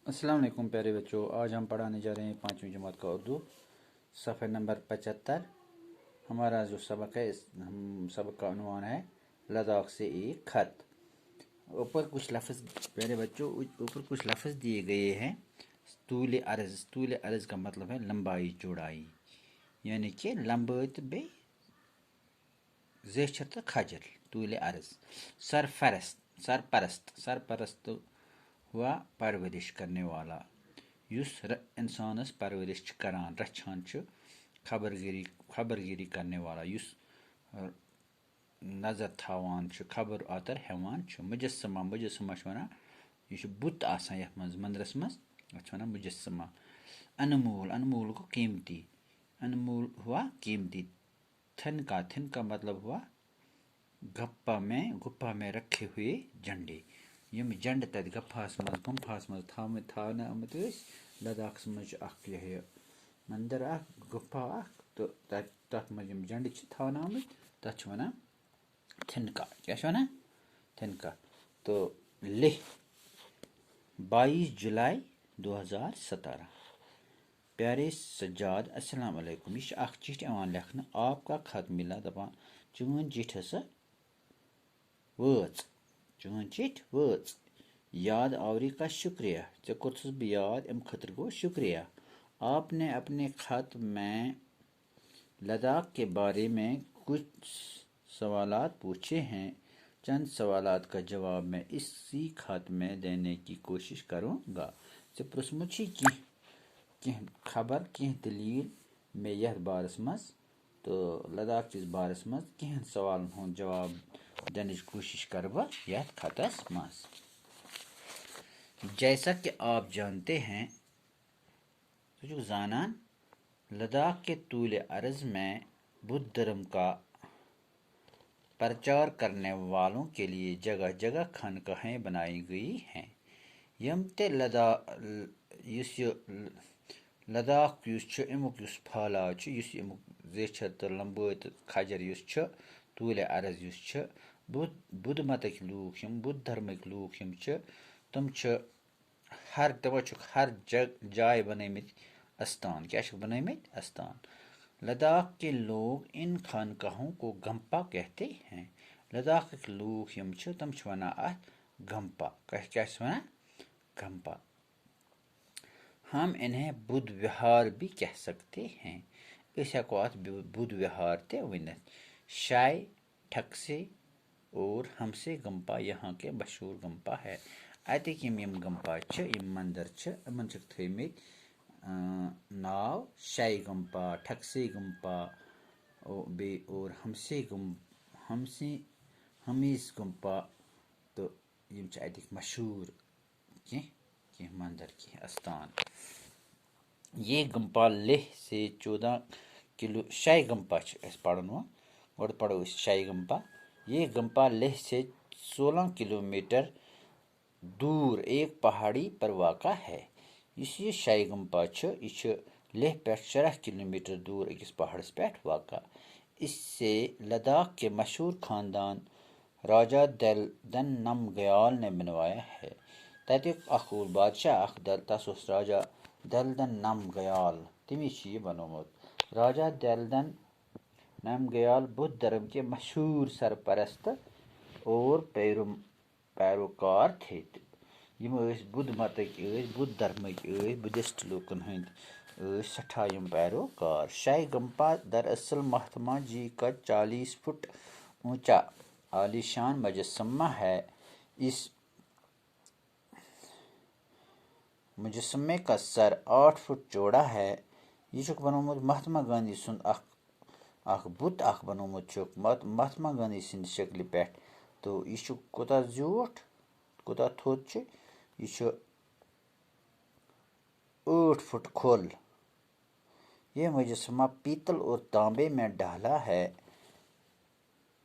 अस्सलाम वालेकुम प्यारे बच्चों। आज हम पढ़ाने जा रहे हैं 5वीं जमात का उर्दू, सफ़े नंबर 75। हमारा जो सबक है, इस हम सबक का उन्वान है लद्दाख से एक खत। ऊपर कुछ लफ्ज़ प्यारे बच्चों, ऊपर कुछ लफ्ज़ दिए गए हैं। तूल अर्ज़, तूल अर्ज़ का मतलब है लंबाई चौड़ाई, यानी कि लंबाई तो बे जेचर तो खजर। तूल अर्ज़। सरफरस्त, सरपरस्त, सरपरस्त हुआ परवरिश करने वाला, युस इंसानस परवरिश करान रछान खबरगिरी करने वाला, युस नजर थावान खबर आतर हेवान। मुजस्समा, मुजस्समा वनान यह बुत आसान यथ मज मंदिरस मज, अत वनान मुजस्समा। अनमोल, अनमोल को कीमती, अनमोल हुआ कीमती। थिनका, थिनका मतलब हुआ गुप्पा में रखे हुए झंडे। यम झंड तत गफास मज गुम्फास मज थावने आमत लद्दाख मज यह मंदिर गुफा तो तथ मज झंड थावने आमत, तथ वनान थिनका। क्या वनान? थिनका। तो लेह 22 जुलाई 2017। प्यारे सज्जाद, अस्सलाम वालेकुम। यह चिट्ठ यवान लेखन, आपका खत मिला, दपान चून चिट्ठ हसा वच, चून चिट्ठ वच, याद आवरी का शुक्रिया। ऐ कोर्स बह याद, अम खतर गो शुक्रिया। आपने अपने खत में लद्दाख के बारे में कुछ सवालात पूछे हैं। चंद सवालात का जवाब मैं इसी खत में देने की कोशिश करूँगा। ऐ पुछमुत कह खबर कह दलील में यथ बारस मज, तो लद्दाख किस बारस मज कह सवाल हूँ जवाब देने की कोशिश कर बह यथ खतस मज। जैसा कि आप जानते हैं, तो जानान लद्दाख के तूल अर्ज़ में बुद्ध धर्म का प्रचार करने वालों के लिए जगह जगह खानकाहें बनाई गई हैं। यम ते लद्दाख अमुक फहलाव अमुक जेचर तो लंबाई तो खजर तूल अर्ज़ बुद्ध मतक लूख, बुद्ध धर्मक लूख तम हर जाय बनमित अस्तान। क्या बनमित अस्तान। लद्दाख के लोग इन खानकाहों को गंपा कहते हैं। लद्दाख के लोग यम तम वनान अथ गंपा। क्या वनान? गंपा। हम इन्हें बुद्ध विहार भी कह सकते हैं। इस हेको अथ बुद्ध विहार ते वनित। शाय, ठकसे और हमसे गंपा यहाँ के मशहूर गंपा है। अतिक यम गंपा यम मंदिर यमन थमित नाव शाय गंपा, ठकसे गंपा और हमीस गंपा। तो यम अतिक मशहूर कह मंदिर कह स्थान। ये गंपा लेह से 14 किलो, शाही गंपा पढ़न वो गो पढ़ो शाही गंपा। ये गंपा लेह से 16 किलोमीटर दूर एक पहाड़ी पर वाक़ा है। यह शाही गंपा यह लेह पे 14 किलोमीटर दूर अकिस पहाड़स पे वाक़ा। इससे लद्दाख के मशहूर खानदान राजा दल नमग्याल ने बनवाया है। तक अखूल बादशाह तस राजा दलदन नमग्याल, तमी यह बनोमुत। राजा दलदन नमग्याल बुद्ध धर्म के मशहूर सरपरस्त और पैरोकार थे। यम बुद्ध मतक, बुद्ध धर्मक, बुद्धिस्ट लूकन हंद सठा यम पैरोकार। शाही गंपा दरअसल महात्मा जी का 40 फुट ऊंचा आलीशान मुजस्समा है। इस मुजस्समे का सर 8 फुट चौड़ा है। यह बनोमुत महात्मा गांधी सुंद बुत बनोमुत महात्मा गांधी सिंद शक्ल पे। तो यह कोता ज्यूठ कोता थोद यह 8 फुट खोल। यह मुजस्समा पीतल और तांबे में ढाला है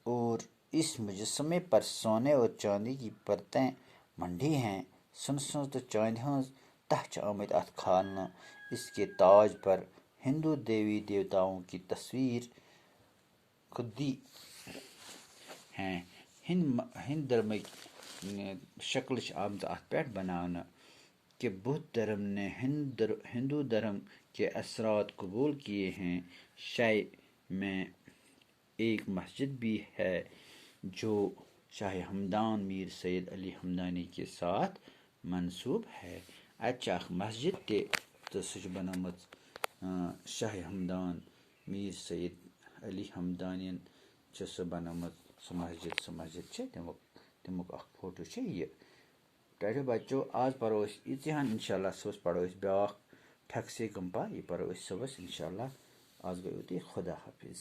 और इस मुजस्समे पर सोने और चांदी की परतें मंडी हैं। सुन तो चांदी हज तह आमत अथ खालना। इसके ताज पर हिंदू देवी देवताओं की तस्वीर खुदी हैं। हिंद धर्म शक्ल आमत अथ पे बनाना। कि बुद्ध धर्म ने हिंदू धर्म के असरात कबूल किए हैं। शाय में एक मस्जिद भी है जो शाह हमदान मीर सैयद अली हमदानी के साथ मंसूब है। अच्छा मस्जिद ते तो सह बनमत शाह हमदान मीर सैयद अली हमदानियन सह बनमत सह मस्जिद तमुक फोटो यह। तो बच्चों आज पढ़ो इतिहान इंशाल्लाह सोच पढ़ो ब्या ठक से गंपा यह पढ़ो सुबह इंशाल्लाह। आज गयो खुदा हाफिज।